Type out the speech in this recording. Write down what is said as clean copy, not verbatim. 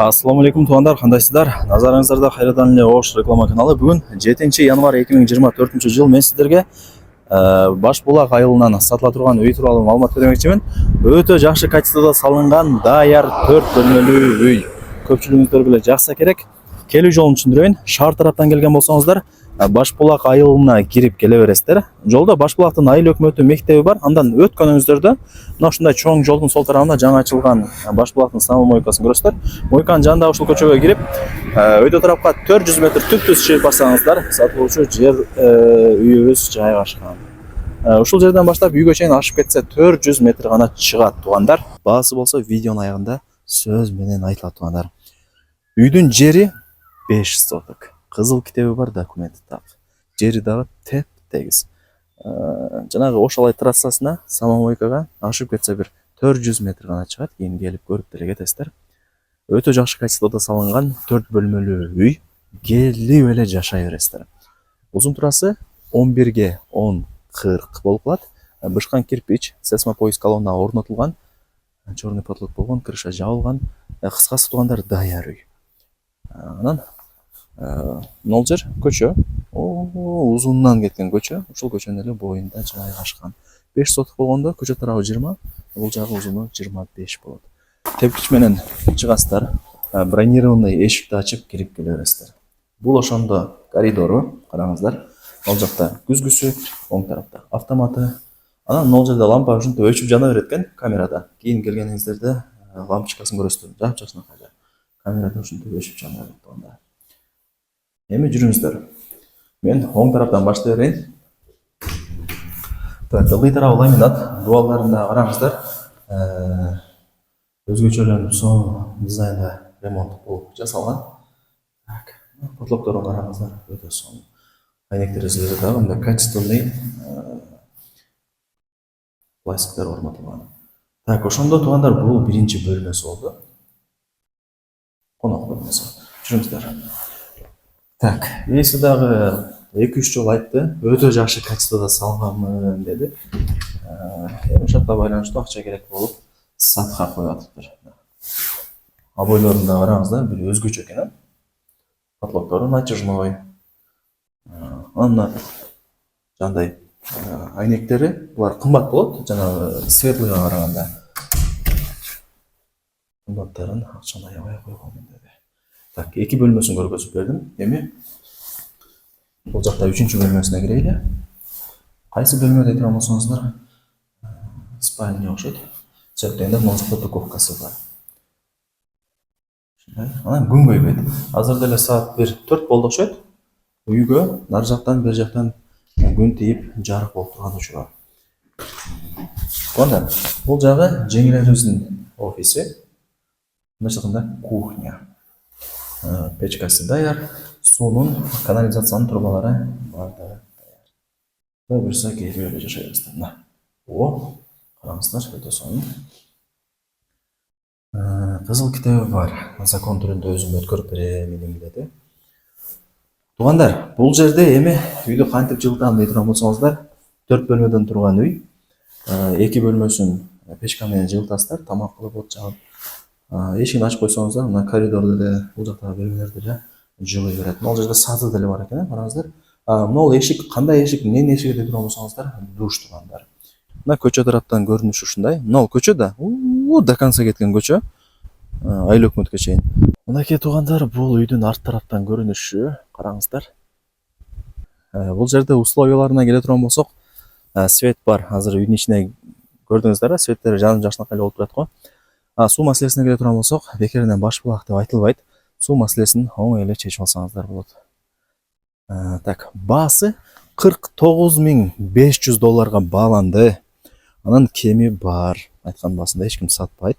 Assalamu alaikum туғандар, қандайсыздар? Назарыңыздарда қайрадан эле Ош реклама каналы. Бүгін 7 январь 2024 жыл мен сіздерге Башбулак айылынан сатыла турган үй тууралуу маалымат бермекчимин. Өтө жакшы качествода салынган даяр 4 бөлмөлүү үй. Көпчүлүгүңүздөр биле жакса керек. Келүү жолун түшүндүрөйүн. Шаар тараптан келген болсоңуздар, Башбулак айылына кирип келе бересиздер. Жолдо Башбулактын айыл өкмөтү мектеби бар. Андан өткөнүңүздөрдө мына ушундай чоң жолдун сол тарабында жаңы ачылган Башбулактын самомойкасын көрөсүздөр. Мойканын жанындагы ушул көчөгө кирип, өйдө тарапка 400 метр түп-түз чыгып барсаңыздар, сатылуучу жер үйүбүз жайгашкан. Ушул жерден баштап үйгө чейин ашып кетсе 400 метр гана чыгат тугандар. Баасы болсо видеонун аягында сөз менен айтылат тугандар. Үйдүн жери 5 соток. Кызыл китеби бар, документи так. Жери дагы теп-тегиз. Жанагы Ошалай трассасына самомойкага ашып кетсе бир 400 метр гана чыгат. Кийин келип көрүп деле кетесиздер. Өтө жакшы качествода салынган 4 бөлмөлүү үй. Келип эле жашай бересиздер. Узун турасы 11 10 40 болуп калат. Бышкан кирпич, сесмопоиз колонна орнотулган. Черный потлот болгон, крыша жабылган. Кыскасы тугандар даяр үй. Анан нол жер көчө, узундан кеткен көчө, ушул көчөнүн эле боюнда жайгашкан. 5 соток болгондо көчө тарабы 20, бул жагы узуну 25 болот. Тепкич менен чыгасыздар, бронированный эшикти ачып кирип келе бересиздер. Бул ошондо коридору, караңыздар. Ал жакта күзгүсү, оң тарапта автоматы. Анан нол жерде лампа ушинтип өчүп жана берет экен камерада. Кийин келгениңиздерде лампочкасын көрөсүздөр. Жап-жакшына кайда. Камерада ушинтип өчүп жана берет туганда. Эми жүрүңүздөр. Мен оң тараптан баштай берейин. Так, ылдый тарабы ламинат, дуалдарында караңыздар. Өзгөчөлөнүп сонун дизайнда ремонт болуп жасалган. Так, потлокторун караңыздар, өтө сонун. Айнек терезелери дагы мындай качественный пластиктер орнотулган. Так, ошондо тугандар бул биринчи бөлмөсү болду. Конок бөлмөсү. Жүрүңүздөр. Так, ээси дагы 2-3 жолу айтты, өтө жакшы качествода салганмын деди. Эми шартка байланыштуу акча керек болуп, сатка коюп атыптыр. Обойлорун да караңыздар, бир өзгөчө экен. Потлоктору натяжной. Анан жандай айнектери, булар кымбат болот, жана светлыйга караганда. Кымбаттарын акчаны аябай койгонмун деди. Так, 2 бөлмөсүн көргөзүп бердим. Эми бул жакта 3-чү бөлмөсүнө кирели. Кайсы бөлмө деп турган болсоңуздар, спальня окшойт. Сөйткөндө мына жакта духовкасы бар. Анан күн көйбөйт. Азыр деле саат 1-4 болду окшойт. Үйгө нар жактан бер жактан күн тийип жарык болуп турган учуру. Онда бул жагы жеңилерибиздин офиси. Мына жагында кухня. Печкасы даяр, суунун, канализациянын трубалары бар даяр. Буюрса келип эле жашай бересиздер. Мына. Караңыздар, өтө сонун. Кызыл китеби бар. Закон түрүндө өзүм өткөрүп беремин деди. Тугандар, бул жерде эми үйдү кантип жылытам дей турган болсоңуздар, 4 бөлмөдөн турган үй. 2 бөлмөсүн печка менен жылытасыздар, тамак кылып от жагып. Эшигин ачып койсоңуздар, мына коридордо деле, бул жактагы бөлмөлөрдө деле жылый берет. Могул жерде саты деле бар экен, караңыздар. Могул эшик, кандай эшик, эмненин эшиги деп турган болсоңуздар, душ тугандар. Мына көчө тараптан көрүнүшү ушундай. Мына көчө да, до конца кеткен көчө. Айыл өкмөткө чейин. Мынакей тугандар, бул үйдүн арт тараптан көрүнүшү, караңыздар. Бул жерде условияларына келе турган болсок, свет бар. Азыр үйдүн ичине көрдүңүздөр, светтери жанып жакшынакай болуп турат го. Суу маселесине келе турган болсок, бекеринен Башбулак деп айтылбайт. Суу маселесин оңой эле чечип алсаңыздар болот. Так, баасы $49,500 бааланды. Анан кеми бар. Айткан баасында эч ким сатпайт.